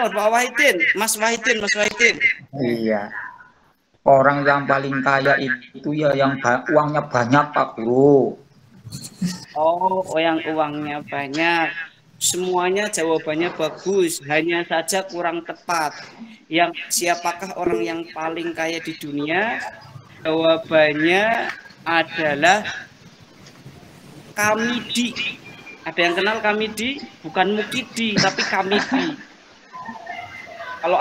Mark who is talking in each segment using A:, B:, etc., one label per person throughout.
A: mawon Pak Wahidin, Mas Wahidin.
B: Iya. Orang yang paling kaya itu ya yang uangnya banyak, Pak Guru.
A: Oh, yang uangnya banyak. Semuanya jawabannya bagus, hanya saja kurang tepat. Yang siapakah orang yang paling kaya di dunia? Jawabannya adalah Kamidi. Ada yang kenal Kamidi? Bukan Mukidi, tapi Kamidi. Kalau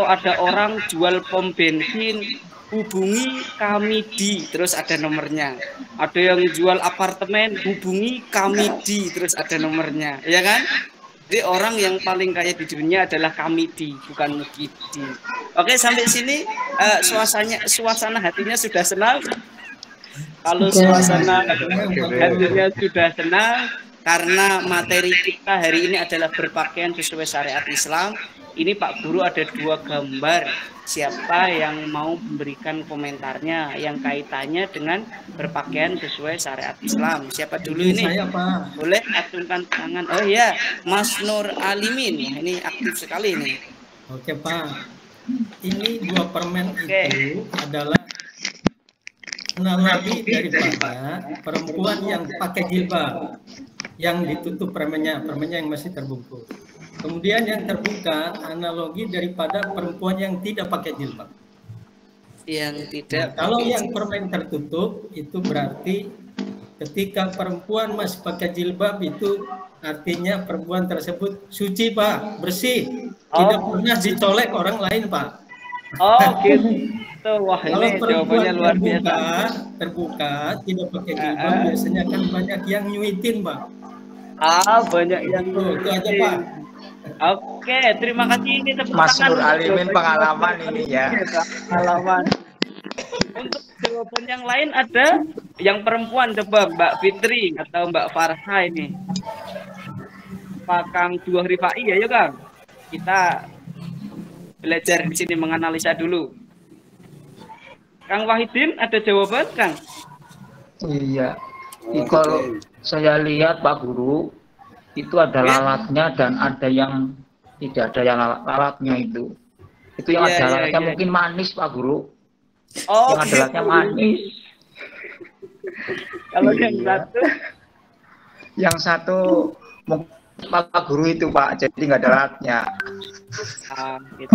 A: ada orang jual pom bensin, hubungi Kamidi, terus ada nomornya. Ada yang jual apartemen, hubungi Kamidi, terus ada nomornya, ya kan? Jadi orang yang paling kaya di dunia adalah Kamidi, bukan Mukidi. Oke, sampai sini suasana hatinya sudah senang. Kalau suasana hatinya sudah senang, karena materi kita hari ini adalah berpakaian sesuai syariat Islam. Ini Pak Guru ada 2 gambar. Siapa yang mau memberikan komentarnya yang kaitannya dengan berpakaian sesuai syariat Islam? Siapa dulu ini?
C: Saya, Pak.
A: Boleh acungkan tangan. Oh iya, Mas Nur Alimin. Ini aktif sekali ini.
C: Oke, Pak. Ini 2 permen itu adalah analogi daripada perempuan yang pakai jilbab, yang ditutup permennya yang masih terbungkus. Kemudian yang terbuka analogi daripada perempuan yang tidak pakai jilbab.
A: Yang tidak.
C: Kalau yang permen tertutup itu berarti ketika perempuan masih pakai jilbab itu artinya perempuan tersebut suci, Pak, bersih, tidak pernah dicolek orang lain, Pak.
A: Oh, gitu. Wah,
C: kalau
A: ini jawabannya luar biasa.
C: Terbuka, tidak pakai jilbab, biasanya kan banyak yang nyuitin, Pak.
A: Banyak yang
C: itu aja, Pak.
A: Oke, terima kasih. Ini
B: Mas Nur Alimin pengalaman ini ya.
A: Pengalaman. Untuk jawaban yang lain ada yang perempuan, coba Mbak Fitri atau Mbak Farha ini. Pak Kang Dua Rifai ya, yuk Kang. Kita belajar di sini menganalisa dulu. Kang Wahidin ada jawaban, Kang?
B: Iya. Kalau saya lihat Pak Guru itu ada lalatnya dan ada yang tidak ada yang lalatnya itu. Itu yang ada lalatnya mungkin manis Pak Guru.
A: Oh,
B: yang ada lalatnya manis.
A: Kalau
B: yang satu mungkin Pak Guru itu Pak, jadi nggak ada lalatnya.
A: Gitu.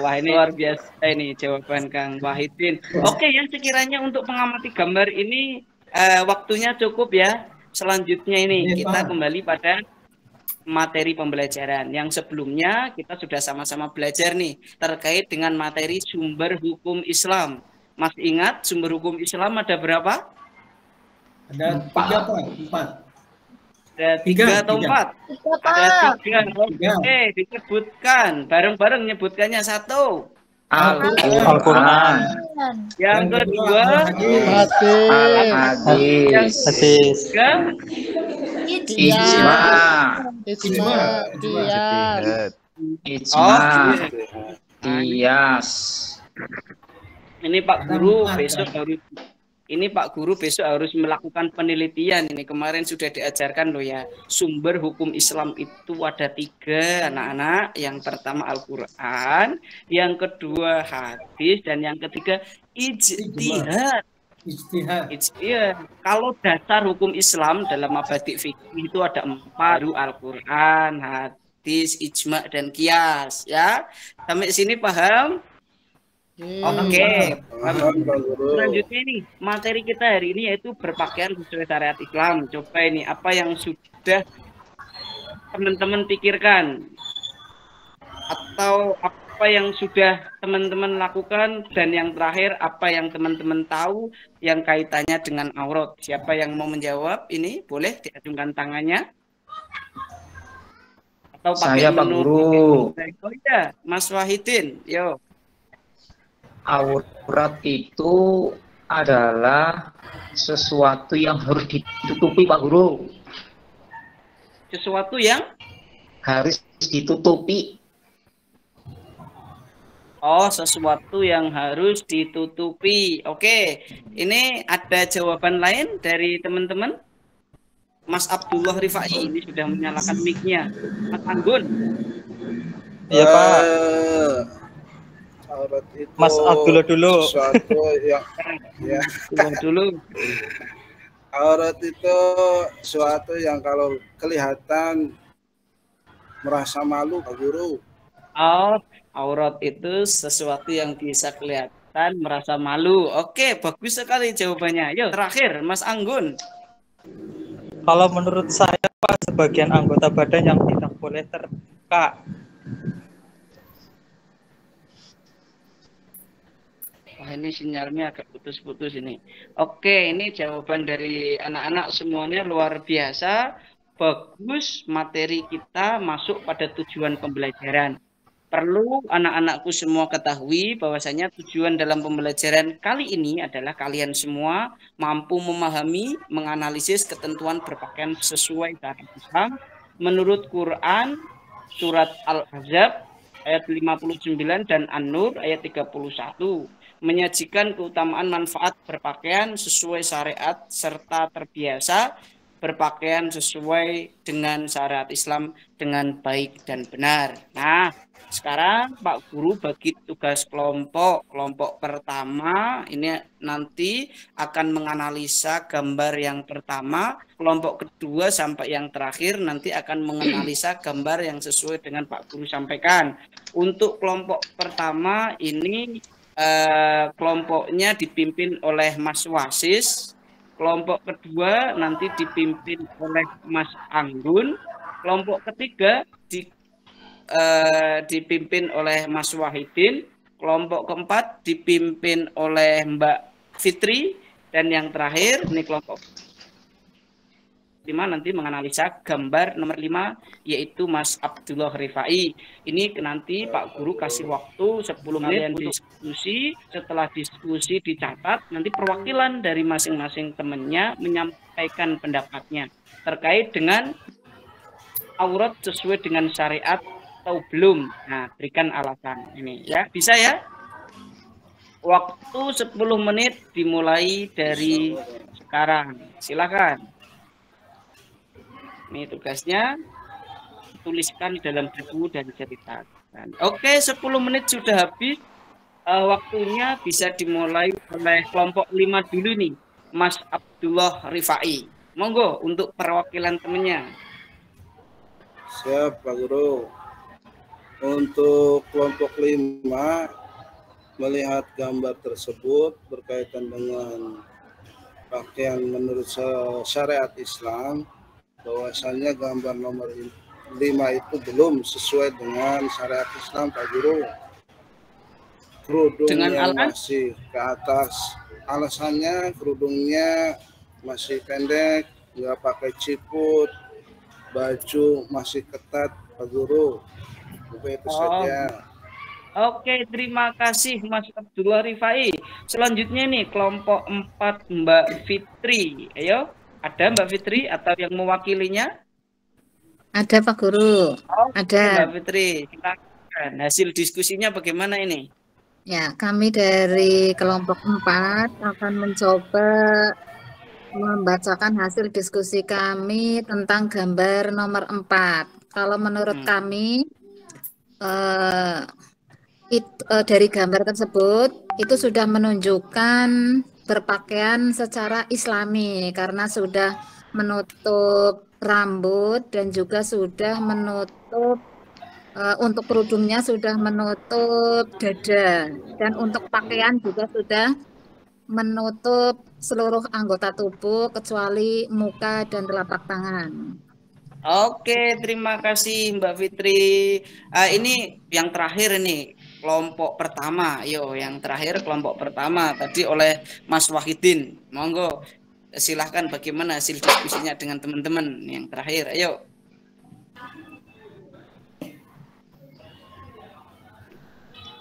A: Wah, ini luar biasa ini jawaban Kang Wahidin. Oke, yang sekiranya untuk mengamati gambar ini waktunya cukup ya. Selanjutnya ini kita kembali pada materi pembelajaran. Yang sebelumnya kita sudah sama-sama belajar nih terkait dengan materi sumber hukum Islam. Mas ingat sumber hukum Islam ada berapa?
C: Ada 3, Pak. 4.
A: Ada 3 atau 4? Ada 3. Oke, disebutkan. Bareng-bareng nyebutkannya. 1.
B: Al-Quran.
A: Yang kedua,
B: hadis.
A: Yang ketiga,
B: ijma. Qiyas.
A: Ini Pak Guru besok harus melakukan penelitian. Ini kemarin sudah diajarkan loh ya. Sumber hukum Islam itu ada 3 anak-anak. Yang pertama Al-Quran, yang kedua hadis, dan yang ketiga ijtihad. Ijtihad. Kalau dasar hukum Islam dalam mabadik fikih itu ada 4, Al-Quran, hadis, ijma, dan qiyas. Ya, sampai sini paham? Oke. Selanjutnya ini materi kita hari ini yaitu berpakaian sesuai syariat Islam. Coba ini apa yang sudah teman-teman pikirkan atau apa yang sudah teman-teman lakukan, dan yang terakhir apa yang teman-teman tahu yang kaitannya dengan aurat. Siapa yang mau menjawab ini boleh diacungkan tangannya. Atau pakai
B: Saya Pak Guru.
A: Oh iya, Mas Wahidin, yo.
B: Aurat itu adalah sesuatu yang harus ditutupi Pak Guru.
A: Sesuatu yang
B: harus ditutupi.
A: Oh, sesuatu yang harus ditutupi. Oke, ini ada jawaban lain dari teman-teman? Mas Abdullah Rifai ini sudah menyalakan mic-nya. Mas Anggun.
D: Iya Pak.
E: Aurat itu
D: Mas Abdullah dulu.
E: Sesuatu yang ya.
A: Dulu.
E: Aurat itu sesuatu yang kalau kelihatan merasa malu, Pak Guru.
A: Oh, aurat itu sesuatu yang bisa kelihatan merasa malu. Oke, bagus sekali jawabannya. Yuk, terakhir Mas Anggun.
D: Kalau menurut saya Pak, sebagian anggota badan yang tidak boleh terbuka.
A: Wah, ini sinyalnya agak putus-putus ini. Oke, ini jawaban dari anak-anak semuanya luar biasa. Bagus, materi kita masuk pada tujuan pembelajaran. Perlu anak-anakku semua ketahui bahwasanya tujuan dalam pembelajaran kali ini adalah kalian semua mampu memahami, menganalisis ketentuan berpakaian sesuai syariat Islam menurut Quran surat Al-Ahzab ayat 59 dan An-Nur ayat 31, menyajikan keutamaan manfaat berpakaian sesuai syariat serta terbiasa berpakaian sesuai dengan syariat Islam dengan baik dan benar. Nah, sekarang Pak Guru bagi tugas kelompok pertama ini nanti akan menganalisa gambar yang pertama, kelompok kedua sampai yang terakhir nanti akan menganalisa gambar yang sesuai dengan Pak Guru sampaikan. Untuk kelompok pertama ini kelompoknya dipimpin oleh Mas Wasis, kelompok kedua nanti dipimpin oleh Mas Anggun, kelompok ketiga dipimpin oleh Mas Wahidin, kelompok keempat dipimpin oleh Mbak Fitri, dan yang terakhir ini kelompok 5 nanti menganalisa gambar nomor 5 yaitu Mas Abdullah Rifai. Ini nanti Pak Guru kasih waktu 10 menit untuk diskusi. Setelah diskusi dicatat, nanti perwakilan dari masing-masing temannya menyampaikan pendapatnya terkait dengan aurat sesuai dengan syariat atau belum. Nah, berikan alasan ini ya. Bisa ya? Waktu 10 menit dimulai dari sekarang. Silakan. Ini tugasnya, tuliskan dalam buku dan ceritakan. Oke, 10 menit sudah habis. Waktunya bisa dimulai oleh kelompok 5 dulu nih. Mas Abdullah Rifai. Monggo untuk perwakilan temannya.
E: Siap, Pak Guru. Untuk kelompok 5 melihat gambar tersebut berkaitan dengan pakaian menurut syariat Islam, bahwasannya gambar nomor 5 itu belum sesuai dengan syariat Islam, Pak Guru. Kerudungnya masih ke atas. Alasannya kerudungnya masih pendek, nggak pakai ciput, baju masih ketat, Pak Guru. Itu saja.
A: Oke, terima kasih Mas Abdullah Rifai. Selanjutnya nih kelompok 4 Mbak Fitri. Ayo, ada Mbak Fitri atau yang mewakilinya?
F: Ada Pak Guru. Ada.
A: Mbak Fitri, silakan. Hasil diskusinya bagaimana ini?
F: Ya, kami dari kelompok 4 akan mencoba membacakan hasil diskusi kami tentang gambar nomor 4. Kalau menurut kami dari gambar tersebut itu sudah menunjukkan berpakaian secara Islami karena sudah menutup rambut dan juga sudah menutup untuk kerudungnya sudah menutup dada dan untuk pakaian juga sudah menutup seluruh anggota tubuh kecuali muka dan telapak tangan.
A: Oke, terima kasih Mbak Fitri. Ini yang terakhir ini kelompok pertama. Yo, yang terakhir kelompok pertama tadi oleh Mas Wahidin. Monggo, silahkan bagaimana hasil diskusinya dengan teman-teman yang terakhir. Ayo.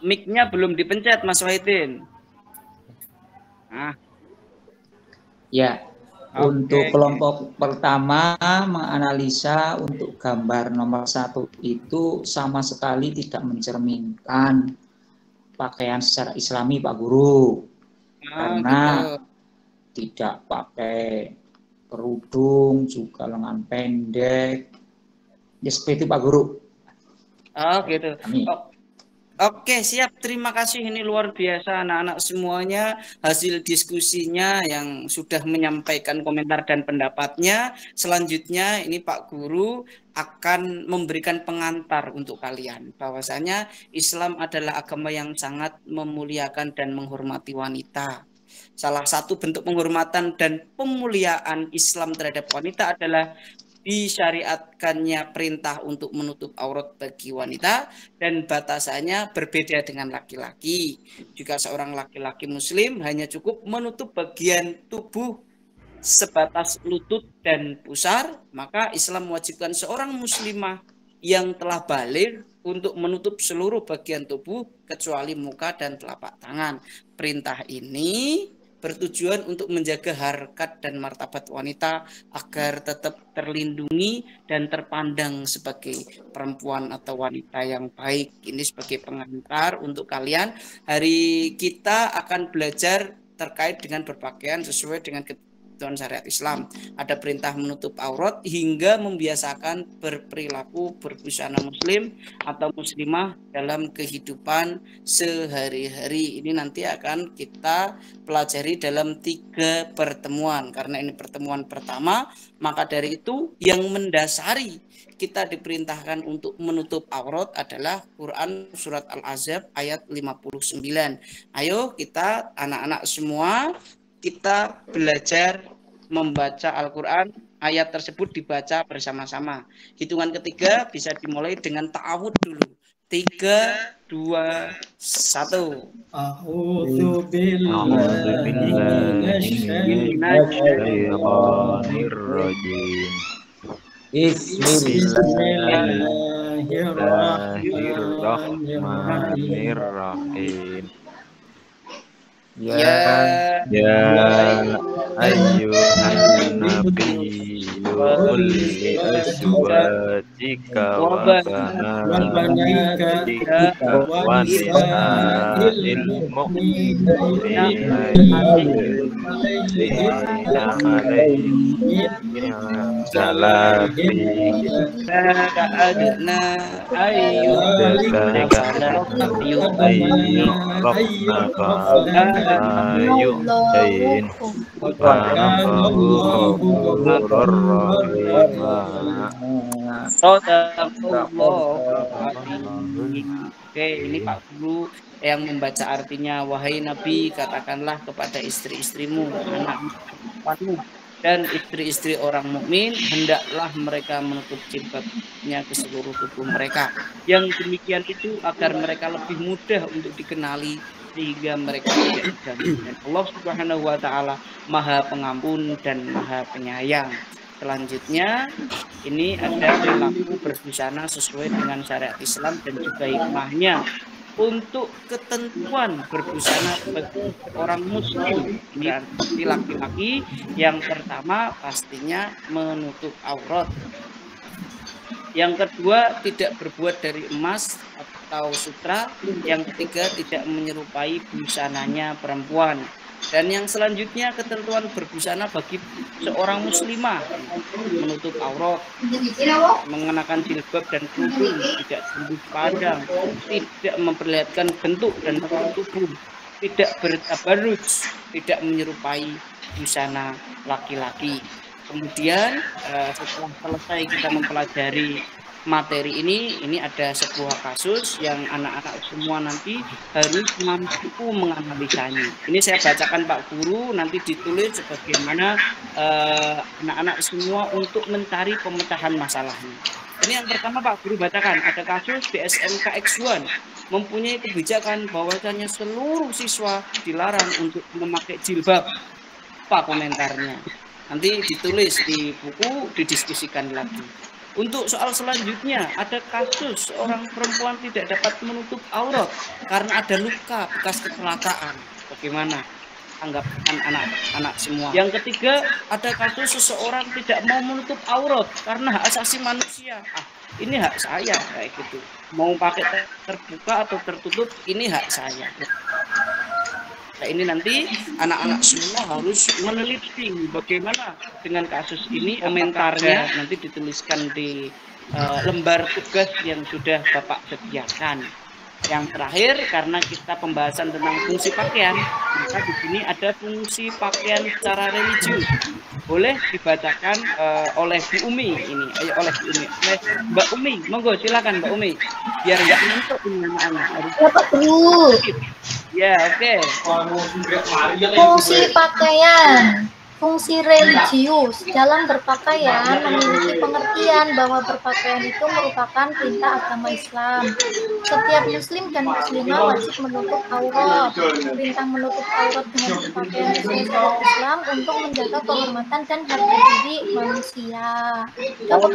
A: Mic-nya belum dipencet Mas Wahidin. Nah.
B: Ya. Untuk kelompok pertama menganalisa untuk gambar nomor 1 itu sama sekali tidak mencerminkan pakaian secara Islami, Pak Guru, karena tidak pakai kerudung, juga lengan pendek. Ya seperti itu Pak Guru.
A: Oh gitu.
B: Amin.
A: Oke, siap. Terima kasih. Ini luar biasa anak-anak semuanya. Hasil diskusinya yang sudah menyampaikan komentar dan pendapatnya. Selanjutnya ini Pak Guru akan memberikan pengantar untuk kalian. Bahwasanya Islam adalah agama yang sangat memuliakan dan menghormati wanita. Salah satu bentuk penghormatan dan pemuliaan Islam terhadap wanita adalah disyariatkannya perintah untuk menutup aurat bagi wanita dan batasannya berbeda dengan laki-laki. Jika seorang laki-laki muslim hanya cukup menutup bagian tubuh sebatas lutut dan pusar, maka Islam mewajibkan seorang muslimah yang telah baligh untuk menutup seluruh bagian tubuh kecuali muka dan telapak tangan. Perintah ini bertujuan untuk menjaga harkat dan martabat wanita agar tetap terlindungi dan terpandang sebagai perempuan atau wanita yang baik. Ini sebagai pengantar untuk kalian. Hari kita akan belajar terkait dengan berpakaian sesuai dengan ketentuan syariat Islam. Ada perintah menutup aurat hingga membiasakan berperilaku berbusana muslim atau muslimah dalam kehidupan sehari-hari. Ini nanti akan kita pelajari dalam 3 pertemuan. Karena ini pertemuan pertama, maka dari itu yang mendasari kita diperintahkan untuk menutup aurat adalah Quran surat Al-Ahzab ayat 59. Ayo kita anak-anak semua kita belajar membaca Al-Quran, ayat tersebut dibaca bersama-sama. Hitungan ketiga bisa dimulai dengan ta'awud dulu. 3, 2, 1.
C: A'udzu billahi
G: Bismillahirrahmanirrahim. Bismillahirrahmanirrahim. Ya ayyuhan nabiyyu qul li azwajika wa banatika wa nisa'il mu'minina yudnina 'alaihim
A: adna
G: ayyudain
A: Oke, ini Pak Guru yang membaca artinya. Wahai Nabi, katakanlah kepada istri-istrimu, anak-anakmu, dan istri-istri orang mukmin, hendaklah mereka menutup jilbabnya ke seluruh tubuh mereka. Yang demikian itu agar mereka lebih mudah untuk dikenali, sehingga mereka tidak terganggu. Dan Allah Subhanahu wa Ta'ala Maha Pengampun dan Maha Penyayang. Selanjutnya, ini ada perilaku berbusana sesuai dengan syariat Islam dan juga hikmahnya. Untuk ketentuan berbusana bagi orang muslim, ini laki-laki yang pertama pastinya menutup aurat. Yang kedua, tidak berbuat dari emas atau sutra. Yang ketiga, tidak menyerupai busananya perempuan. Dan yang selanjutnya, ketentuan berbusana bagi seorang muslimah, menutup aurat, mengenakan jilbab dan kerudung, tidak tembus padang, tidak memperlihatkan bentuk dan tubuh, tidak bertabarruj, tidak menyerupai busana laki-laki. Kemudian setelah selesai kita mempelajari materi ini ada sebuah kasus yang anak-anak semua nanti harus mampu menganalisanya. Ini saya bacakan Pak Guru, nanti ditulis sebagaimana anak-anak semua untuk mencari pemecahan masalahnya. Ini yang pertama Pak Guru bacakan, ada kasus di SMK X1 mempunyai kebijakan bahwasanya seluruh siswa dilarang untuk memakai jilbab. Apa komentarnya? Nanti ditulis di buku, didiskusikan lagi. Untuk soal selanjutnya, ada kasus seorang perempuan tidak dapat menutup aurat karena ada luka bekas kecelakaan. Bagaimana tanggapan anak-anak semua? Yang ketiga, ada kasus seseorang tidak mau menutup aurat karena hak asasi manusia. Ini hak saya, kayak gitu. Mau pakai terbuka atau tertutup, ini hak saya. Nah, ini nanti anak-anak semua harus meneliti bagaimana dengan kasus ini, komentarnya nanti dituliskan di lembar tugas yang sudah Bapak sediakan. Yang terakhir, karena kita pembahasan tentang fungsi pakaian, maka di sini ada fungsi pakaian secara religius. Boleh dibacakan oleh Bu Umi ini, oleh Bu Umi, oleh Mbak Umi. Monggo silakan Mbak Umi. Biar nggak ngantuk ini anak-anak.
H: Ya Pak Guru.
A: Ya, oke.
H: Fungsi pakaian. Fungsi religius dalam berpakaian memiliki pengertian bahwa berpakaian itu merupakan perintah agama Islam. Setiap muslim dan muslimah wajib menutup aurat. Perintah menutup aurat dengan berpakaian sesuai syariat Islam untuk menjaga kehormatan dan harga diri manusia. Dapat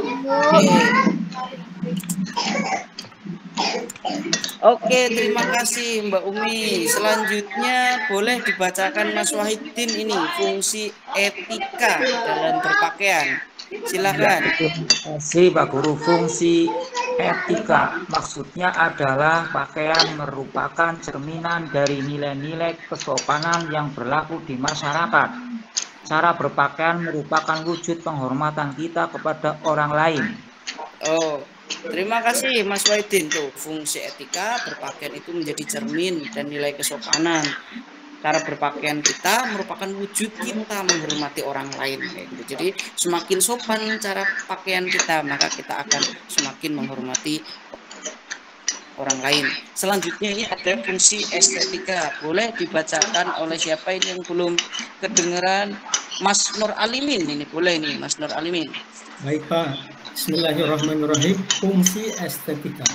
A: Oke, terima kasih Mbak Umi. Selanjutnya boleh dibacakan Mas Wahidin ini fungsi etika dalam berpakaian. Silakan.
B: Terima kasih Pak Guru. Fungsi etika maksudnya adalah pakaian merupakan cerminan dari nilai-nilai kesopanan yang berlaku di masyarakat. Cara berpakaian merupakan wujud penghormatan kita kepada orang lain.
A: Oh, terima kasih Mas Wahidin. Tuh, fungsi etika berpakaian itu menjadi cermin dan nilai kesopanan. Cara berpakaian kita merupakan wujud kita menghormati orang lain. Jadi semakin sopan cara pakaian kita, maka kita akan semakin menghormati orang lain. Selanjutnya ini ada fungsi estetika. Boleh dibacakan oleh siapa ini yang belum kedengeran? Mas Nur Alimin ini boleh nih, Mas Nur Alimin.
C: Baik Pak. Bismillahirrahmanirrahim. Fungsi estetika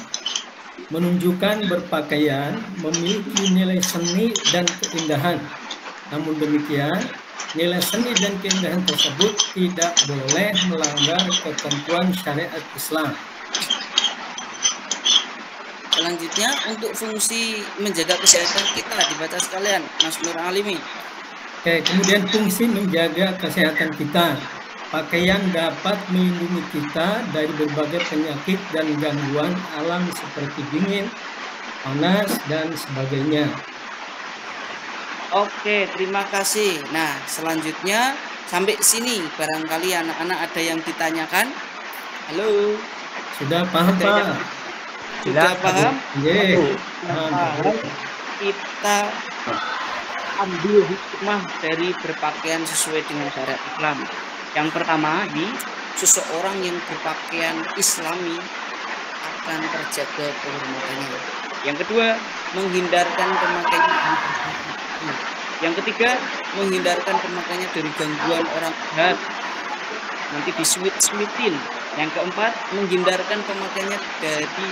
C: menunjukkan berpakaian memiliki nilai seni dan keindahan. Namun demikian, nilai seni dan keindahan tersebut tidak boleh melanggar ketentuan syariat Islam.
A: Selanjutnya untuk fungsi menjaga kesehatan kita dibaca sekalian, Mas Nur Alimin.
C: Oke, kemudian fungsi menjaga kesehatan kita. Pakaian dapat melindungi kita dari berbagai penyakit dan gangguan alam seperti dingin, panas, dan sebagainya.
A: Oke, terima kasih. Nah, selanjutnya sampai sini barangkali anak-anak ada yang ditanyakan. Halo.
C: Sudah paham, Pak?
A: Sudah paham?
C: Iya.
A: Paham. Kita ambil hikmah dari berpakaian sesuai dengan syariat Islam. Yang pertama, seseorang yang berpakaian Islami akan terjaga kehormatannya. Yang kedua, menghindarkan pemakaiannya. Yang ketiga, menghindarkan pemakaiannya dari gangguan orang jahat. Nanti diswit-switin. Yang keempat, menghindarkan pemakaiannya dari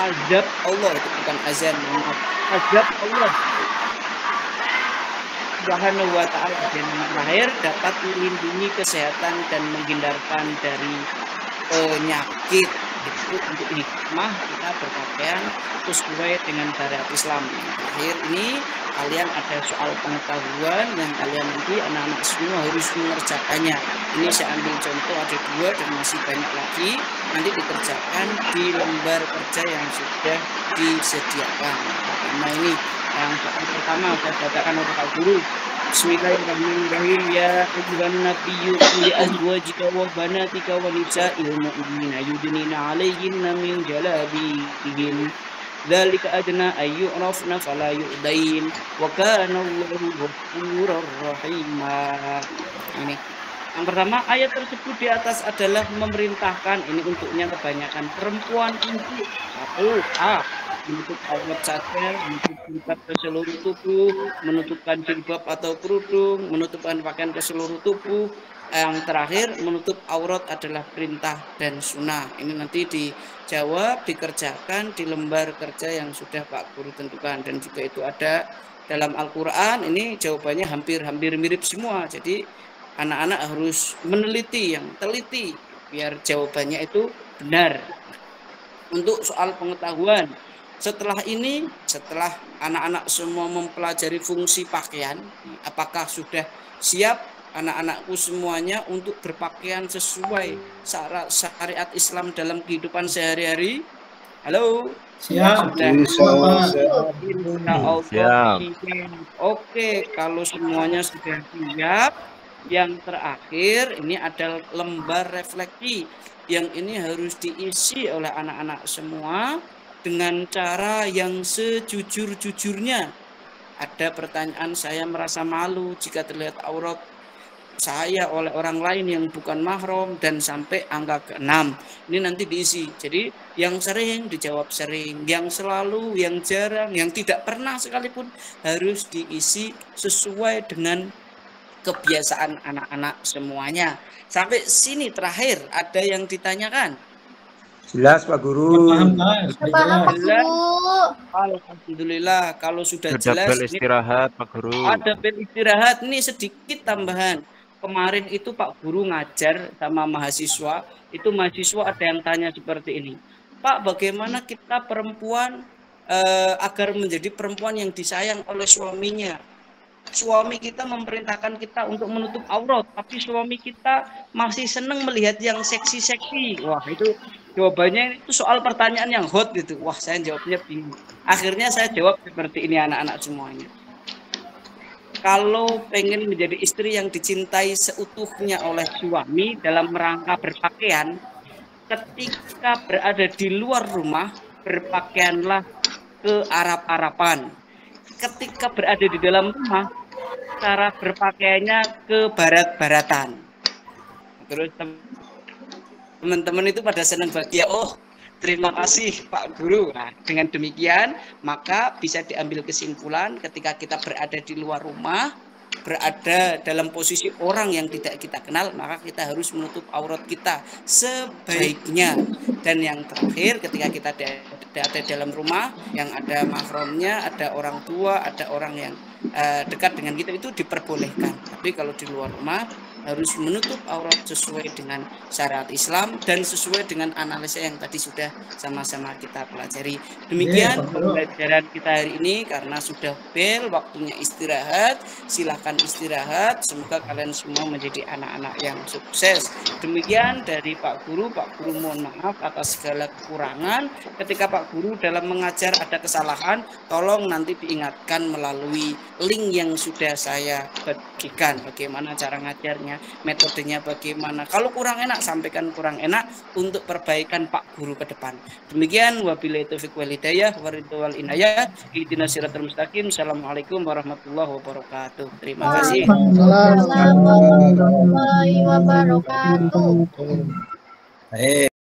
A: azab Allah. Itu bukan azan, azab Allah Subhanahu wa ta'ala. Dan yang terakhir, dapat melindungi kesehatan dan menghindarkan dari penyakit. Itu untuk hikmah kita berpakaian sesuai dengan syariat Islam. Yang terakhir ini kalian ada soal pengetahuan yang kalian nanti anak-anak semua harus mengerjakannya. Ini saya ambil contoh ada 2 dan masih banyak lagi. Nanti dikerjakan di lembar kerja yang sudah disediakan. Pertama ini yang pertama saya bacakan oleh Pak Guru. Bismillahirrahmanirrahim. Ya ayyuhan nabiyyu qul li azwajika wa banatika wa nisa'il mu'minina yudnina 'alayhinna min jalabibihin. Dzalika adna ay yu'rafna fala yu'dain wa kana Allahu ghafurur rahim. Ini yang pertama, ayat tersebut di atas adalah memerintahkan, ini untuknya kebanyakan perempuan untuk satu, menutup aurat saja, menutup jilbab ke seluruh tubuh, menutupkan jilbab atau kerudung, menutupkan pakaian ke seluruh tubuh. Yang terakhir, menutup aurat adalah perintah dan sunnah. Ini nanti dijawab, dikerjakan di lembar kerja yang sudah Pak Guru tentukan. Dan juga itu ada dalam Al-Quran, ini jawabannya hampir mirip semua. Jadi anak-anak harus meneliti, yang teliti, biar jawabannya itu benar. Untuk soal pengetahuan, setelah ini, setelah anak-anak semua mempelajari fungsi pakaian, apakah sudah siap anak-anakku semuanya untuk berpakaian sesuai syariat Islam dalam kehidupan sehari-hari? Halo.
C: Siap.
A: Sudah.
G: Siap.
A: Oke, kalau semuanya sudah siap, yang terakhir ini adalah lembar refleksi yang ini harus diisi oleh anak-anak semua dengan cara yang sejujur-jujurnya. Ada pertanyaan, saya merasa malu jika terlihat aurat saya oleh orang lain yang bukan mahram, dan sampai angka ke-6. Ini nanti diisi. Jadi yang sering dijawab sering, yang selalu, yang jarang, yang tidak pernah sekalipun harus diisi sesuai dengan kebiasaan anak-anak semuanya. Sampai sini terakhir ada yang ditanyakan?
I: Jelas Pak Guru.
C: Paham, Pak.
H: Paham, Pak
A: Jelas.
H: Guru.
A: Alhamdulillah, kalau sudah
G: Ada
A: jelas.
G: bel istirahat Pak Guru.
A: Ada bel istirahat. Ini sedikit tambahan. Kemarin itu Pak Guru ngajar sama mahasiswa, itu mahasiswa ada yang tanya seperti ini, Pak, bagaimana kita perempuan agar menjadi perempuan yang disayang oleh suaminya? Suami kita memerintahkan kita untuk menutup aurat, tapi suami kita masih senang melihat yang seksi-seksi. Wah, itu jawabannya itu soal pertanyaan yang hot gitu. Wah, saya jawabnya bingung. Akhirnya saya jawab seperti ini anak-anak semuanya. Kalau pengen menjadi istri yang dicintai seutuhnya oleh suami dalam rangka berpakaian, ketika berada di luar rumah, berpakaianlah ke Arab-Araban. Ketika berada di dalam rumah, cara berpakaiannya ke barat-baratan. Terus teman-teman itu pada senang bahagia, oh terima kasih Pak Guru. Nah, dengan demikian maka bisa diambil kesimpulan ketika kita berada di luar rumah, berada dalam posisi orang yang tidak kita kenal, maka kita harus menutup aurat kita sebaiknya. Dan yang terakhir, ketika kita ada dalam rumah yang ada mahramnya, ada orang tua, ada orang yang dekat dengan kita, itu diperbolehkan. Tapi kalau di luar rumah harus menutup aurat sesuai dengan syariat Islam dan sesuai dengan analisa yang tadi sudah sama-sama kita pelajari. Demikian pembelajaran kita hari ini, karena sudah bel waktunya istirahat. Silahkan istirahat, semoga kalian semua menjadi anak-anak yang sukses. Demikian dari Pak Guru. Pak Guru mohon maaf atas segala kekurangan. Ketika Pak Guru dalam mengajar ada kesalahan, tolong nanti diingatkan melalui link yang sudah saya bagikan, bagaimana cara ngajarnya, metodenya bagaimana. Kalau kurang enak, sampaikan kurang enak untuk perbaikan Pak Guru ke depan. Demikian, wabillahi taufiq wal hidayah, waridwal inayah, ihdinas siratal mustaqim. Assalamualaikum warahmatullahi wabarakatuh. Terima kasih.
H: Waalaikumsalam warahmatullahi wabarakatuh.